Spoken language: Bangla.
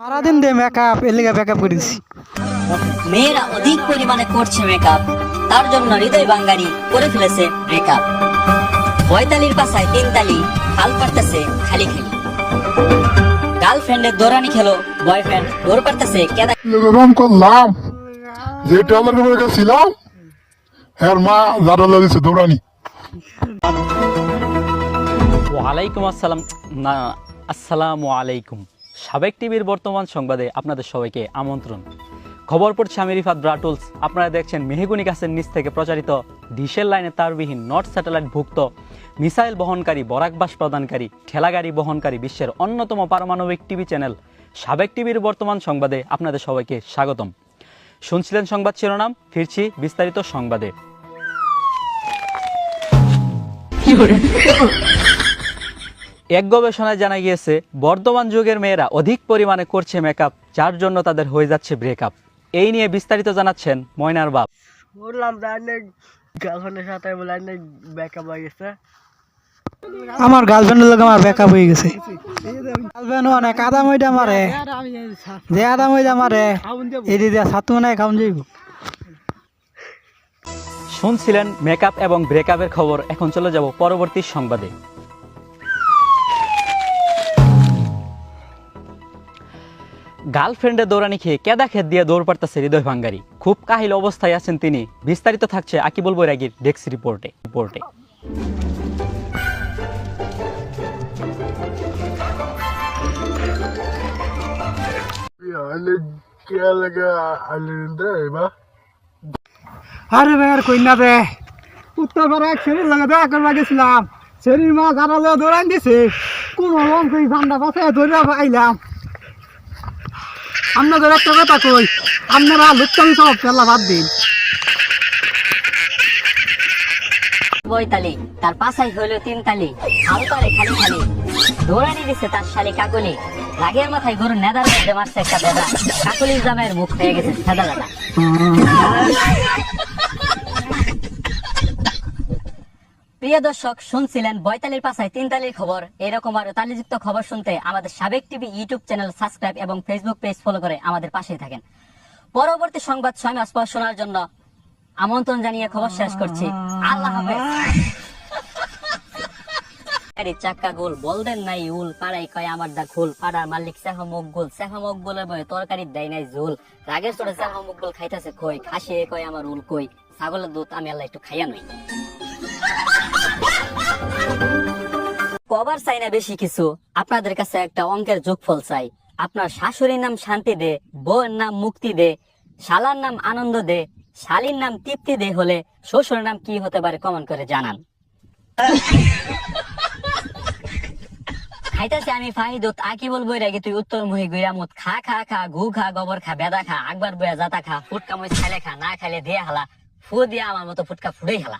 সারাদিন দিয়ে মেকআপ এলিগা মেকআপ করেছি। মেয়েরা অধিক পরিমাণে করছে মেকআপ, তার জন্য হৃদয় বাঙ্গারি করে ফেলেছে ব্রেকআপ। বয়তালির পাশায় তিনতালি, হাল পারতেছে খালি খালি। গার্লফ্রেন্ডের দৌড়ানি খেলো, বয়ফ্রেন্ড দৌড় পারতেছে কেদা। এরকম করলাম যে টেলার করে গেছিলাম, হ্যাঁ মা জানালা দিছে দৌড়ানি। ওয়ালাইকুম আসসালাম, না আসসালামু আলাইকুম। সাবেক টিভির বর্তমান সংবাদে আপনাদের সবাইকে আমন্ত্রণ। খবর পড়ছে আমি রিফাত ব্রাটুলস। আপনারা দেখছেন মেহগুনি গাছের নিচ থেকে প্রচারিত ডিশের লাইনে তারবিহীন নর্থ স্যাটেলাইট ভুক্ত মিসাইল বহনকারী, বরাকবাস প্রদানকারী, ঠেলাগাড়ি বহনকারী বিশ্বের অন্যতম পারমাণবিক টিভি চ্যানেল সাবেক টিভির বর্তমান সংবাদে আপনাদের সবাইকে স্বাগতম। শুনছিলেন সংবাদ শিরোনাম, ফিরছি বিস্তারিত সংবাদে। এক গবেষণায় জানা গিয়েছে বর্তমান যুগের মেয়েরা অধিক পরিমাণে করছে মেকআপ, যার জন্য তাদের হয়ে যাচ্ছে ব্রেকআপ। এই নিয়ে বিস্তারিত জানাচ্ছেন ময়নার বাপ। বললাম গার্লফ্রেন্ডের সাথে বলে ব্রেকআপ হয়ে গেছে। আমার গার্লফ্রেন্ডের লোক আমার ব্রেকআপ হয়ে গেছে। গার্লফ্রেন্ড অনেক আদা ময়দা মারে, যে আদা ময়দা মারে এদি দিয়া ছাতু নাই খাওন যাইব। শুনছিলেন মেকআপ এবং ব্রেকআপের খবর। এখন চলে যাব পরবর্তী সংবাদে। গার্লফ্রেন্ডের দৌড়ানি খেয়ে কেদা খেত দিয়ে দৌড় পারতেছে হৃদয় ভাঙ্গারি। খুব কাহিল অবস্থায় আছেন তিনি। বিস্তারিত থাকছে আকিবুল বৈরাগীর ডেস্ক রিপোর্টে। আরে ভাই আর কই না রে, উত্তরপাড়া এক শরীর লাগে দেখা করবা গেছিলাম। শরীর মা জানালে দৌড়ান দিছে, কোন রকম কই ঠান্ডা পাশে দৌড়া পাইলাম। আপনাদের একটা কথা কই, আপনারা লুচ্চামি সব ফেলা বাদ দিন। বয়তালি তার পাশাই হইল তিনতালি, হাল পারে খালি খালি। দৌড়ানি দিছে তার শালি কাকলি, লাগের মাথায় গরু নেদার মধ্যে মারছে একটা বেদা। কাকলির জামাইয়ের মুখ হয়ে গেছে সাদা দাদা। প্রিয় দর্শক, শুনছিলেন বয়তালির পাশায় তিনতালির খবর। এরকম আরো তালিযুক্ত খবর শুনতে আমাদের সাবেক টিভি ইউটিউব চ্যানেল সাবস্ক্রাইব এবং ফেসবুক পেজ ফলো করে আমাদের পাশেই থাকেন। পরবর্তী সংবাদ স্বয়ং শোনার জন্য আমন্ত্রণ জানিয়ে খবর শেষ করছি। আল্লাহ হাফেজ। চাক্কা গোল বলদেন নাই উল, পাড়াই কয় আমার দা খুল। পাড়ার মালিক সেহ মকবুল, সেহ মকবুলের বয়ে তরকারি দেয় নাই ঝোল। রাগের চড়ে সেহ মকবুল খাইতেছে খই, খাসি কয় আমার উল কই। ছাগলের দুধ আমি আল্লাহ একটু খাইয়া নই। কবার চাই না বেশি কিছু, আপনাদের কাছে একটা অঙ্কের যোগফল চাই। আপনার শাশুড়ির নাম শান্তি দে, বউয়ের নাম মুক্তি দে, শালার নাম আনন্দ দে, শালীর নাম তৃপ্তি দে হলে শ্বশুরের নাম কি হতে পারে কমেন্ট করে জানান। খাইতেছে আমি ফাহিদুত, আকি বলবো রেগে তুই উত্তর মুহি গুইরামুত। খা খা খা, ঘু খা, গোবর খা, বেদা খা, আকবার বয়া জাতা খা, ফুটকা মরিচ খাইলে খা, না খাইলে দিয়ে হালা, ফু দিয়া আমার মতো ফুটকা ফুড়েই হালা।